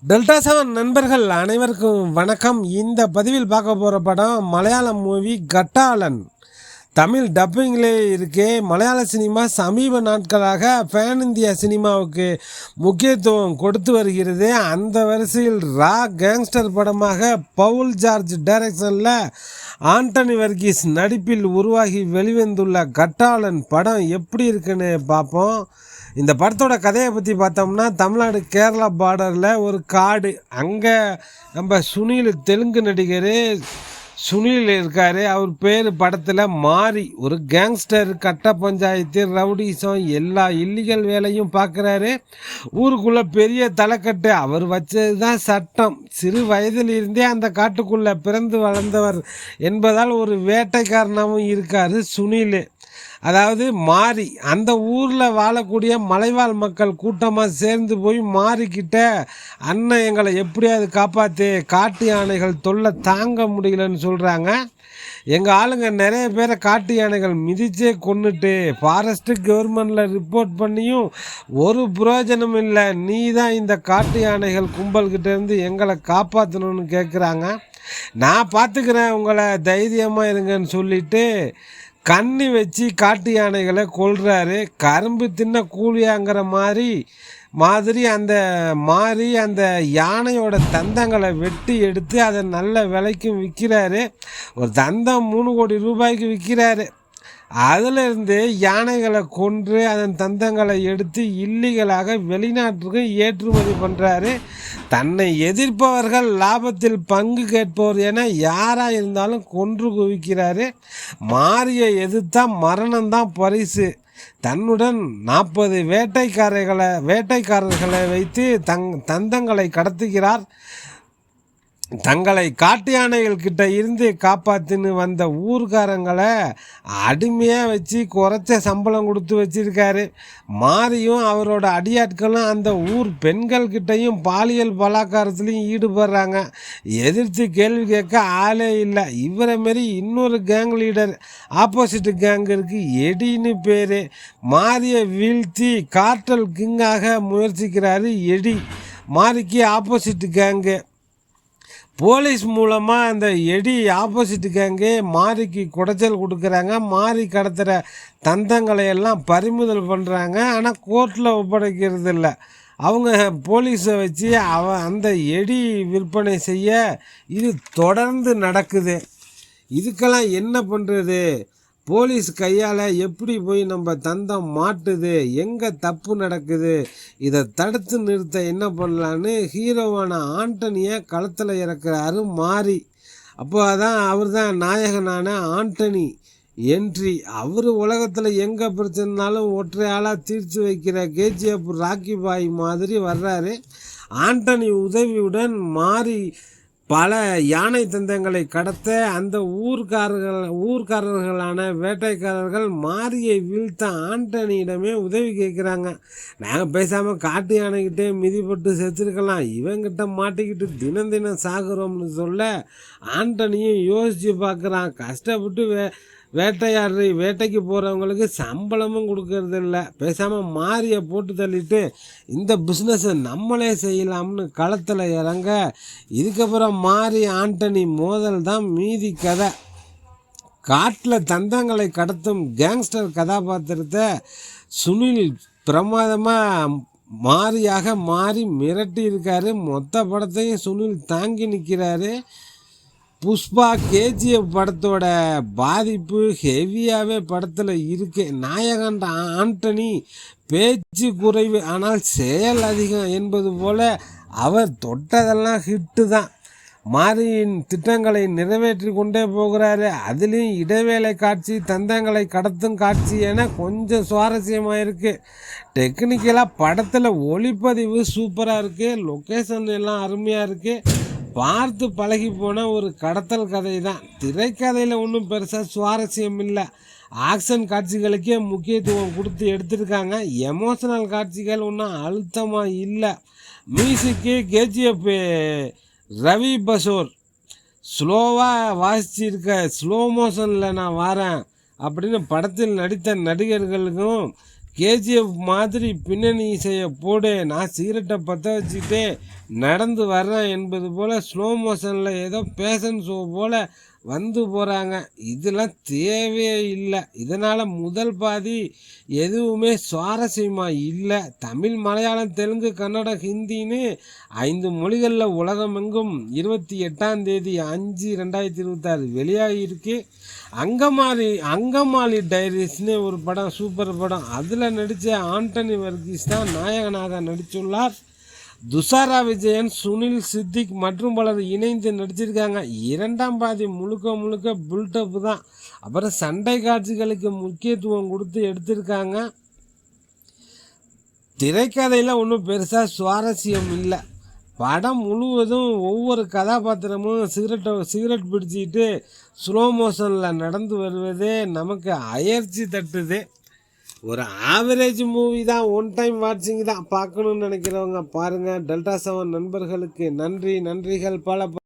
Delta seven நண்பர்கள் அனைவருக்கும் வணக்கம். இந்த பதிவில் பார்க்க போகிற படம் மலையாளம் மூவி கட்டாளன். தமிழ் டப்பிங்கிலே இருக்கே. மலையாள சினிமா சமீப நாட்களாக பேன் இந்தியா சினிமாவுக்கு முக்கியத்துவம் கொடுத்து வருகிறது. அந்த வரிசையில் ரா கேங்ஸ்டர் படமாக பவுல் ஜார்ஜ் டைரக்ஷனில் ஆண்டனி வர்கீஸ் நடிப்பில் உருவாகி வெளிவந்துள்ள கட்டாளன் படம் எப்படி இருக்குன்னு பார்ப்போம். இந்த படத்தோட கதையை பற்றி பார்த்தோம்னா, தமிழ்நாடு கேரளா பார்டரில் ஒரு காடு, அங்கே நம்ம சுனில் தெலுங்கு நடிகர் சுனில் இருக்கார். அவர் பேர் படத்தில் மாறி, ஒரு கேங்ஸ்டர், கட்ட பஞ்சாயத்து, ரவுடிசம், எல்லா இல்லீகல் வேலையும் பார்க்குறாரு. ஊருக்குள்ளே பெரிய தலைக்கட்டு, அவர் வச்சது தான் சட்டம். சிறு வயதில் இருந்தே அந்த காட்டுக்குள்ளே பிறந்து வளர்ந்தவர் என்பதால் ஒரு வேட்டைக்காரனாகவும் இருக்கார் சுனில். அதாவது மாறி அந்த ஊரில் வாழக்கூடிய மலைவாழ் மக்கள் கூட்டமாக சேர்ந்து போய் மாறிக்கிட்ட, அண்ணன் எங்களை எப்படியாவது காப்பாற்று, காட்டு யானைகள் தொல்லை தாங்க முடியலன்னு சொல்கிறாங்க. எங்கள் ஆளுங்க நிறைய பேரை காட்டு யானைகள் மிதிச்சே கொன்னுட்டு ஃபாரஸ்ட்டு கவர்மெண்டில் ரிப்போர்ட் பண்ணியும் ஒரு பிரயோஜனம் இல்லை. நீ தான் இந்த காட்டு யானைகள் கும்பல்கிட்டேருந்து எங்களை காப்பாற்றணும்னு கேட்குறாங்க. நான் பார்த்துக்கிறேன், உங்களை தைரியமாக இருங்கன்னு சொல்லிட்டு கண்ணி வச்சு காட்டு யானைகளை கொல்றாரு. கரும்பு தின்ன கூலியாங்கிற மாதிரி அந்த அந்த யானையோட தந்தங்களை வெட்டி எடுத்து அதை நல்ல விலைக்கும் விற்கிறாரு. ஒரு தந்தம் 3 கோடி ரூபாய்க்கு விற்கிறாரு. அதிலிருந்து யானைகளை கொன்று அதன் தந்தங்களை எடுத்து இல்லீகலாக வெளிநாட்டுக்கு ஏற்றுமதி பண்ணுறாரு. தன்னை எதிர்ப்பவர்கள் லாபத்தில் பங்கு கேட்பவர் என யாராக இருந்தாலும் கொன்று குவிக்கிறாரு. மாறியை எதிர்த்தா மரணம்தான் பரிசு. தன்னுடன் 40 வேட்டைக்காரர்களை வைத்து தந்தங்களை கடத்துகிறார். தங்களை காட்டு யானைகள் கிட்ட இருந்து காப்பாற்றின்னு வந்த ஊர்காரங்களை அடிமையாக வச்சு குறைச்ச சம்பளம் கொடுத்து வச்சிருக்காரு. மாறியும் அவரோட அடியாட்களும் அந்த ஊர் பெண்கள்கிட்டையும் பாலியல் பலாக்காரத்துலேயும் ஈடுபடுறாங்க. எதிர்த்து கேள்வி கேட்க ஆளே இல்லை. இவரை மாரி இன்னொரு கேங் லீடர் ஆப்போசிட் கேங்கிற்கு எடின்னு பேர். மாறியை வீழ்த்தி கார்ட்டல் கிங்காக முயற்சிக்கிறாரு எடி. மாறிக்கு ஆப்போசிட் கேங்கு போலீஸ் மூலமாக அந்த எடி ஆப்போசிட் கேங்கே மாறிக்கு குடைச்சல் கொடுக்குறாங்க. மாறி கடத்துகிற தந்தங்களை எல்லாம் பறிமுதல் பண்ணுறாங்க. ஆனால் கோர்ட்டில் ஒப்படைக்கிறது இல்லை. அவங்க போலீஸை வச்சு அந்த எடி விற்பனை செய்ய இது தொடர்ந்து நடக்குது. இதுக்கெல்லாம் என்ன பண்ணுறது? போலீஸ் கையால் எப்படி போய் நம்ம தந்தம் மாட்டுது, எங்கே தப்பு நடக்குது, இதை தடுத்து நிறுத்த என்ன பண்ணலான்னு ஹீரோவான ஆண்டனியை களத்தில் இறக்குறாரு மாறி. அப்போ அவர் தான் நாயகனான ஆண்டனி என்ட்ரி. அவர் உலகத்தில் எங்கே பிரச்சனைனாலும் ஒற்றையாளாக தீர்த்து வைக்கிற கேஜிஎஃப் ராக்கி பாய் மாதிரி வர்றாரு. ஆண்டனி உதவியுடன் மாறி பல யானை தந்தங்களை கடத்த அந்த ஊர்க்காரர்களான வேட்டைக்காரர்கள் மாரியை வீழ்த்த ஆண்டனியிடமே உதவி கேட்குறாங்க. நாங்கள் பேசாமல் காட்டு யானைக்கிட்டே மிதிப்பட்டு செத்துருக்கலாம், இவங்கிட்ட மாட்டிக்கிட்டு தினம் தினம் சாகுறோம்னு சொல்ல ஆண்டனியும் யோசித்து பார்க்குறான். கஷ்டப்பட்டு வேட்டைக்கு போகிறவங்களுக்கு சம்பளமும் கொடுக்கறது இல்லை. பேசாமல் மாரியை போட்டு தள்ளிட்டு இந்த பிஸ்னஸை நம்மளே செய்யலாம்னு களத்தில் இறங்க. இதுக்கப்புறம் மாரி ஆண்டனி மோதல் தான் மீதி கதை. காட்டில் தந்தங்களை கடத்தும் கேங்ஸ்டர் கதாபாத்திரத்தை சுனில் பிரமாதமாக மாரியாக மாறி மிரட்டி இருக்காரு. மொத்த படத்தையும் சுனில் தாங்கி நிற்கிறாரு. புஷ்பா கேஜிஎஃப் படத்தோட பாதிப்பு ஹெவியாகவே படத்தில் இருக்கு. நாயகன் ஆண்டனி பேச்சு குறைவு, ஆனால் செயல் அதிகம் என்பது போல் அவர் தொட்டதெல்லாம் ஹிட்டு தான். மாரியின் திட்டங்களை நிறைவேற்றி கொண்டே போகிறாரு. அதுலேயும் இடைவேளை காட்சி, தந்தங்களை கடத்தும் காட்சி என கொஞ்சம் சுவாரஸ்யமாக இருக்குது. டெக்னிக்கலாக படத்தில் ஒளிப்பதிவு சூப்பராக இருக்குது. லொக்கேஷன் எல்லாம் அருமையாக இருக்குது. பார்த்து பழகி போன ஒரு கடத்தல் கதை தான். திரைக்கதையில் ஒன்றும் பெருசாக சுவாரஸ்யம் இல்லை. ஆக்ஷன் காட்சிகளுக்கே முக்கியத்துவம் கொடுத்து எடுத்திருக்காங்க. எமோஷனல் காட்சிகள் ஒன்றும் அழுத்தமாக இல்லை. மியூசிக்கு கேஜிஎஃப் ரவி பசோர் ஸ்லோவாக வாசிச்சிருக்க ஸ்லோ மோஷனில் நான் வரேன் அப்படின்னு படத்தில் நடித்த நடிகர்களுக்கும் கேஜிஎஃப் மாதிரி பின்னணி இசையை போடு, நான் சிகரெட்டை பற்ற வச்சுக்கிட்டே நடந்து வர்றேன் என்பது போல் ஸ்லோ மோஷனில் ஏதோ பேஷன் ஷோ போல் வந்து போகிறாங்க. இதெல்லாம் தேவையே இல்லை. இதனால் முதல் பாதி எதுவுமே சுவாரஸ்யமாக இல்லை. தமிழ், மலையாளம், தெலுங்கு, கன்னடம், ஹிந்தின்னு 5 மொழிகளில் உலகமெங்கும் 28/5/2026 வெளியாகியிருக்கு. அங்கமாலி டைரிஸ்னு ஒரு படம், சூப்பர் படம். அதில் நடித்த ஆண்டனி வர்கீஸ் தான் நாயகனாக நடித்துள்ளார். துஷாரா விஜயன், சுனில், சித்திக் மற்றும் பலர் இணைந்து நடிச்சிருக்காங்க. 2ஆம் பாதி முழுக்க பில்டப் தான். அப்புறம் சண்டை காட்சிகளுக்கு முக்கியத்துவம் கொடுத்து எடுத்திருக்காங்க. திரைக்கதையில் ஒன்றும் பெருசாக சுவாரஸ்யம் இல்லை. படம் முழுவதும் ஒவ்வொரு கதாபாத்திரமும் சிகரெட் பிடிச்சிக்கிட்டு ஸ்லோ மோஷனில் நடந்து வருவதே நமக்கு அயற்சி தட்டுது. ஒரு ஆவரேஜ் மூவி தான், ஒன் டைம் வாட்சிங் தான். பார்க்கணுன்னு நினைக்கிறவங்க பாருங்கள். டெல்டா 7 நண்பர்களுக்கு நன்றிகள் பல.